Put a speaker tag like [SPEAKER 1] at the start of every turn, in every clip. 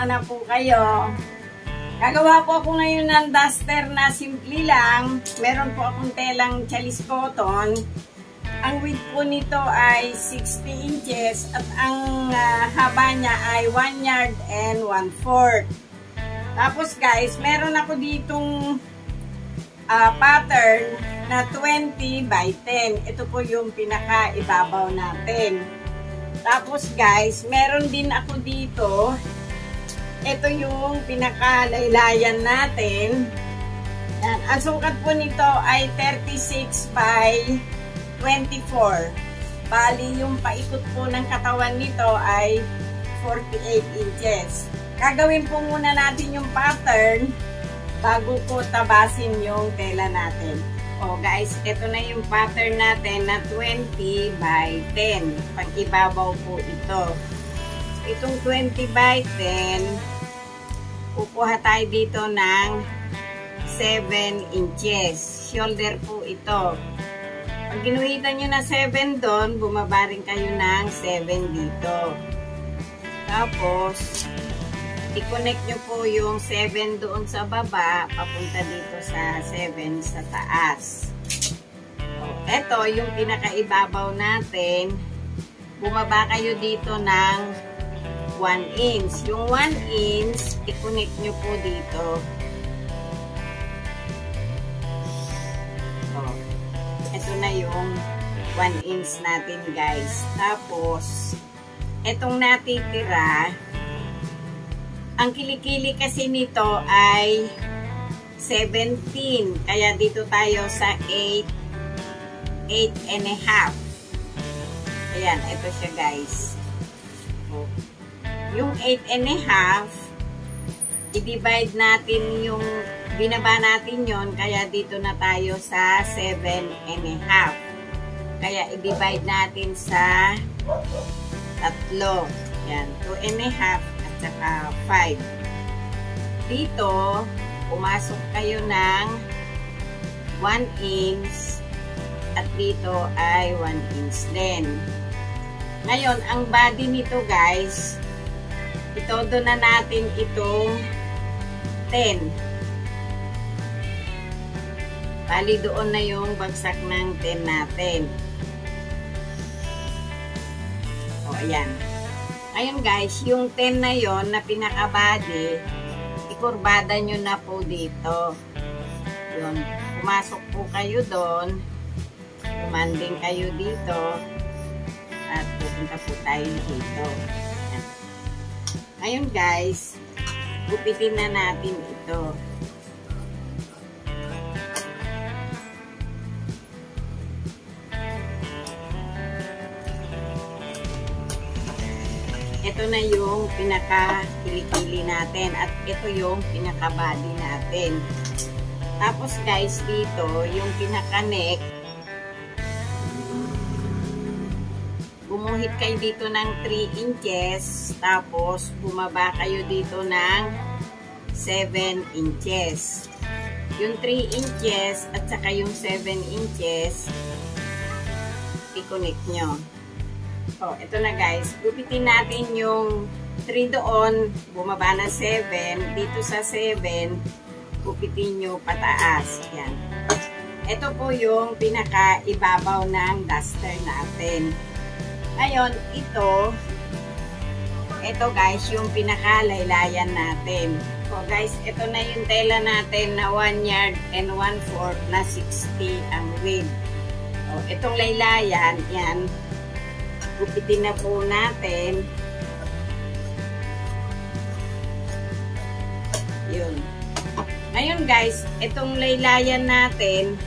[SPEAKER 1] Kamusta na po kayo? Gagawa po ako ngayon ng duster na simple lang. Meron po akong telang chalis cotton. Ang width po nito ay 60 inches at ang haba niya ay 1 yard and 1/4. Tapos guys, meron ako ditong pattern na 20 by 10. Ito po yung pinaka-ibabaw natin. Tapos guys, meron din ako dito. Ito yung pinaka-laylayan natin. Yan. Ang sukat po nito ay 36 by 24. Bali, yung paikot po ng katawan nito ay 48 inches. Gagawin po muna natin yung pattern bago po tabasin yung tela natin. O guys, ito na yung pattern natin na 20 by 10. Pag-ibabaw po ito. Itong 20 by 10, kukuha tayo dito ng 7 inches. Shoulder po ito. Pag ginuhitan nyo na 7 doon, bumaba rin kayo ng 7 dito. Tapos, i-connect nyo po yung 7 doon sa baba, papunta dito sa 7 sa taas. So, ito yung pinakaibabaw natin. Bumaba kayo dito ng 1 inch. Yung 1 inch, i-connect nyo po dito. So, ito na yung 1 inch natin guys. Tapos, itong natitira, ang kilikili kasi nito ay 17. Kaya dito tayo sa 8 and a half. Ayan, ito siya guys. Yung 8 and a half, i-divide natin yung, binaba natin yon, kaya dito na tayo sa 7 and a half. Kaya i-divide natin sa 3. Yan, 2 and a half at saka 5. Dito, pumasok kayo ng 1 inch at dito ay 1 inch din. Ngayon, ang body nito guys, itodo na natin itong 10. Bali doon na yung bagsak ng 10 natin. O, ayan. Ngayon guys, yung 10 na yon na pinaka-body, ikurbada nyo na po dito. Yun. Pumasok po kayo doon. Umanding kayo dito. At pupunta po tayo dito. Ayan. Ngayon guys, gupitin na natin ito. Ito na yung pinaka-kilikili natin at ito yung pinaka-body natin. Tapos guys, dito yung pinaka-neck, gumuhit kayo dito ng 3 inches, tapos bumaba kayo dito ng 7 inches. Yung 3 inches at saka yung 7 inches, i-connect nyo. So, ito na guys. Gupitin natin yung 3 doon, bumaba na 7. Dito sa 7, gupitin nyo pataas. Yan. Ito po yung pinaka-ibabaw ng duster natin. Ngayon, ito guys, yung pinaka-laylayan natin. So guys, ito na yung tela natin na 1 yard and 1/4 na 60 ang width. So, itong laylayan, yan. Gupitin na po natin. Yun. Ngayon guys, itong laylayan natin,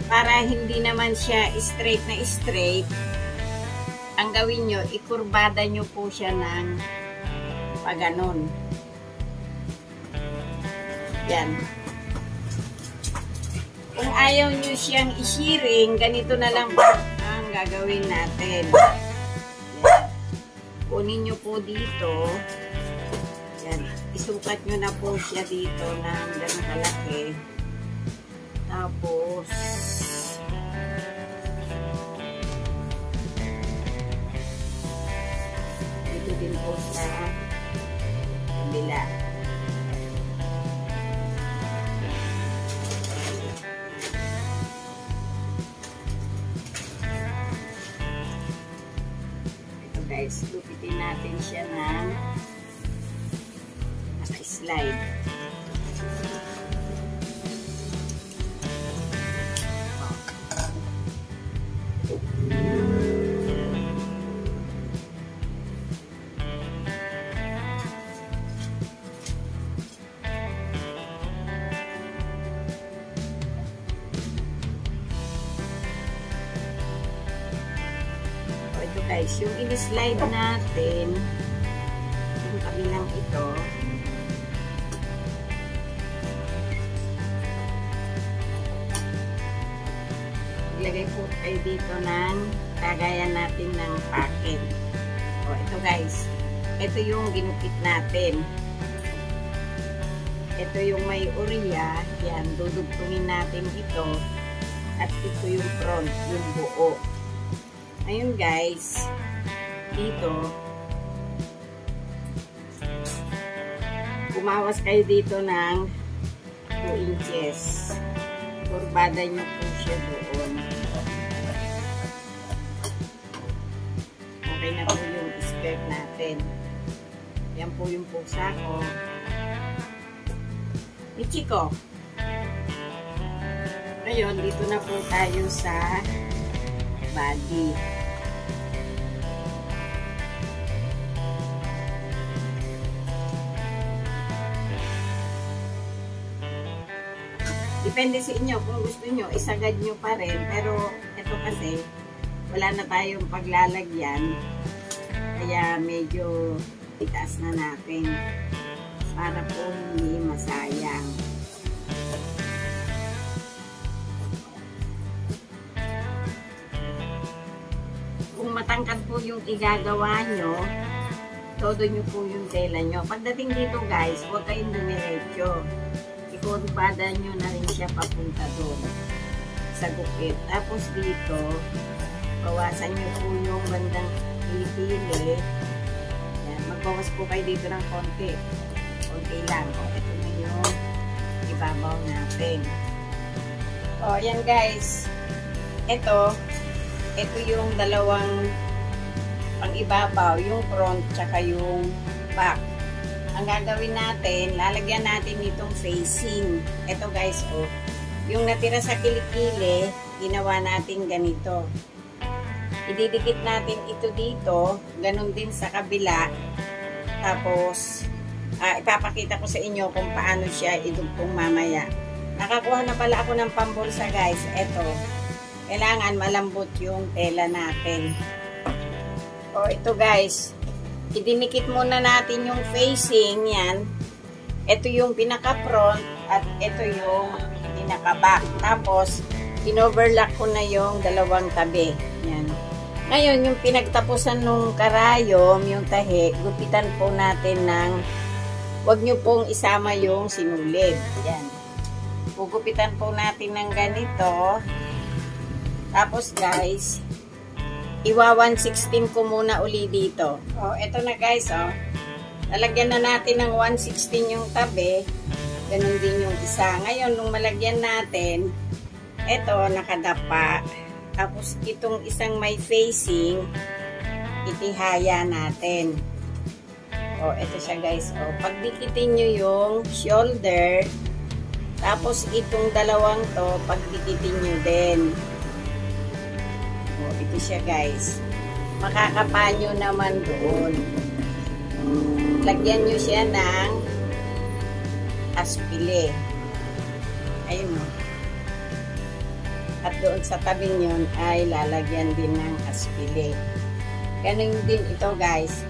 [SPEAKER 1] para hindi naman siya straight na straight, ang gawin nyo, ikurbada nyo po siya ng paganon. Yan. Kung ayaw nyo siyang isiring, ganito na lang po ang gagawin natin. Kunin nyo po dito. Yan. Isukat nyo na po siya dito ng ganun kalaki. Tapos, dito din po sa kabila. guys, lupitin natin siya ng naka-slide. Guys, yung in-slide natin, yung kabilang ito, ilagay po tayo dito ng kagayan natin ng packet. O, ito guys, ito yung ginupit natin. Ito yung may urea, yan, dudugtungin natin ito, at ito yung front, yung buo. Ayun guys, dito, bumawas kayo dito ng 2 inches. Kurbada nyo po siya doon. Okay na po yung skirt natin. Yan po yung pusa ko. Michiko. Ngayon, dito na po tayo sa body. Depende sa inyo kung gusto nyo, isagad nyo pa rin. Pero ito kasi, wala na tayong paglalagyan. Kaya medyo itaas na natin. Para po hindi masayang. Kung matangkad po yung igagawa nyo, todo nyo po yung tela nyo. Pagdating dito guys, huwag kayong dumiretso. Ikurbada nyo na rin siya papunta doon sa gupit. Tapos dito, bawasan nyo po yung bandang pili-pili. Magbawas po kayo dito ng konti. Konti lang. O, ito na yung ibabaw natin. O, yan guys. Ito yung dalawang pang-ibabaw, yung front tsaka yung back. Ang gagawin natin, lalagyan natin itong facing. Ito guys, oh, yung natira sa kilikili, ginawa natin ganito. Ididikit natin ito dito, ganun din sa kabila. Tapos, ipapakita ko sa inyo kung paano siya idugtong mamaya. Nakakuha na pala ako ng pambulsa guys. Ito, kailangan malambot yung tela natin. O, ito guys, idinikit muna natin yung facing, yan. Ito yung pinaka-front at ito yung pinaka-back. Tapos, in-overlock ko na yung dalawang tabi. Yan. Ngayon, yung pinagtapusan nung karayom, yung tahi, gupitan po natin ng, huwag nyo pong isama yung sinulid. Yan. Gugupitan po natin ng ganito. Tapos guys, iwa 1/16 ko muna uli dito. O, eto na guys, o. Lalagyan na natin ng 1/16 yung tabi. Ganun din yung isa. Ngayon, nung malagyan natin, eto, nakadapa. Tapos, itong isang may facing, itihaya natin. O, eto siya guys, o. Pagdikitin nyo yung shoulder, tapos itong dalawang to, pagdikitin nyo din. O, ito siya guys. Makakapa nyo naman doon. Lagyan nyo siya ng aspile. Ayun o. At doon sa tabi nyon ay lalagyan din ng aspile. Ganun din ito guys.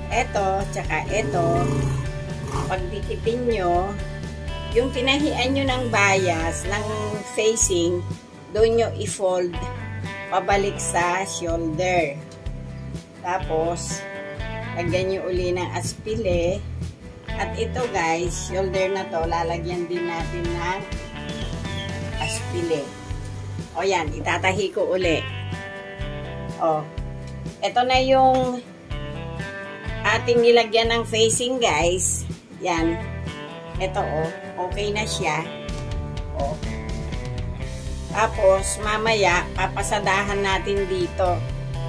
[SPEAKER 1] Ito, tsaka ito. Pagdikitin nyo, yung tinahian nyo ng bias, ng facing, doon nyo i-fold pabalik sa shoulder. Tapos, lagyan nyo uli ng aspile. At ito guys, shoulder na to, lalagyan din natin ng aspile. O yan, itatahi ko uli. O, ito na yung ating nilagyan ng facing guys. Yan. Ito o, okay na siya. O. Tapos, mamaya, papasadahan natin dito.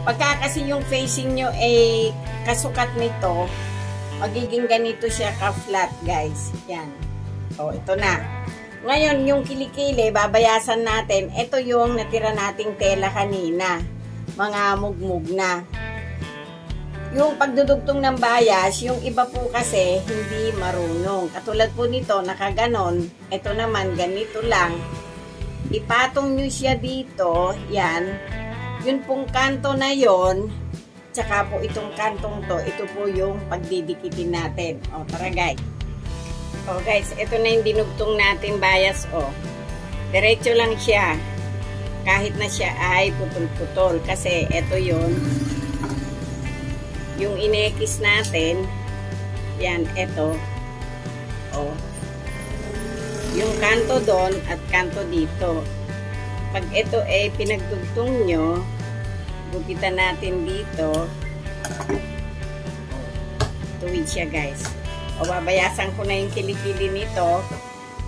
[SPEAKER 1] Pagka kasi yung facing nyo ay kasukat nito, magiging ganito siya ka-flat, guys. Yan. O, ito na. Ngayon, yung kilikili, babayasan natin. Ito yung natira nating tela kanina. Mga mugmug na. Yung pagdudugtong ng bayas, yung iba po kasi hindi marunong. Katulad po nito, nakaganon. Ito naman, ganito lang. Ipatong nyo siya dito. Yan. Yun pong kanto na yon, tsaka po itong kantong to, ito po yung pagdidikitin natin. O, tara guys. O guys, ito na yung dinugtong natin bias. O, diretso lang siya. Kahit na siya ay putol-putol. Kasi ito yun, yung inekis natin. Yan, ito. O, yung kanto doon at kanto dito. Pag ito ay pinagdugtong nyo, gupitan natin dito. Tuwid siya guys. O babayasan ko na yung kilikili nito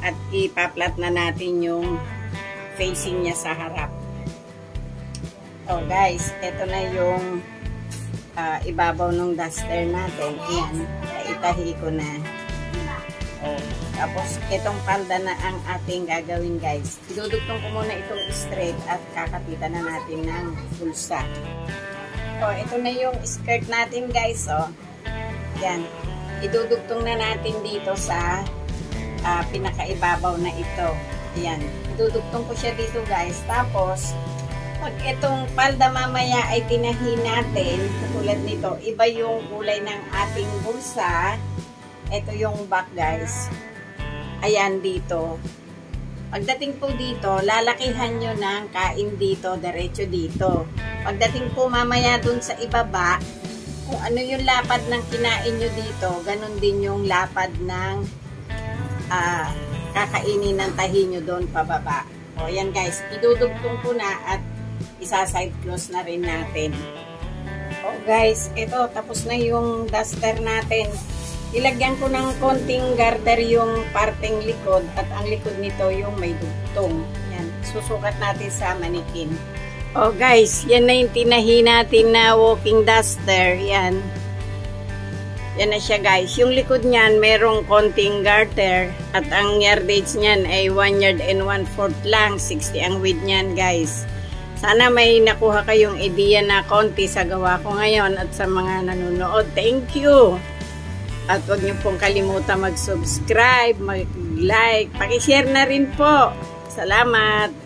[SPEAKER 1] at ipaplat na natin yung facing niya sa harap. O guys, ito na yung ibabaw ng duster natin. Ayan, itahi ko na. O, tapos itong palda na ang ating gagawin guys. Idudugtong ko muna itong straight at kakapitan na natin ng bulsa. O, ito na yung skirt natin guys. O, yan. Idudugtong na natin dito sa pinakaibabaw na ito. Ayan. Idudugtong ko siya dito guys. Tapos, pag itong palda mamaya ay tinahi natin, tulad nito, iba yung kulay ng ating bulsa. Ito yung back guys. Ayan dito. Pagdating po dito, lalakihan nyo ng kain dito, diretso dito. Pagdating po mamaya dun sa ibaba, kung ano yung lapad ng kinain nyo dito, ganun din yung lapad ng kakainin ng tahi nyo doon pababa. O yan guys, idudugtong ko na at isa-side close na rin natin. O guys, ito tapos na yung duster natin. Ilagyan ko ng konting garter yung parteng likod at ang likod nito yung may dugtong. Yan, susukat natin sa manikin. Oh guys, yan na yung tinahi natin na walking duster. Yan. Yan na siya guys. Yung likod niyan merong konting garter at ang yardage niyan ay 1 yard and 1/4 lang. 60 ang width niyan guys. Sana may nakuha kayong idea na konti sa gawa ko ngayon at sa mga nanonood. Thank you! At huwag niyo pong kalimutan mag-subscribe, mag-like, paki-share na rin po. Salamat!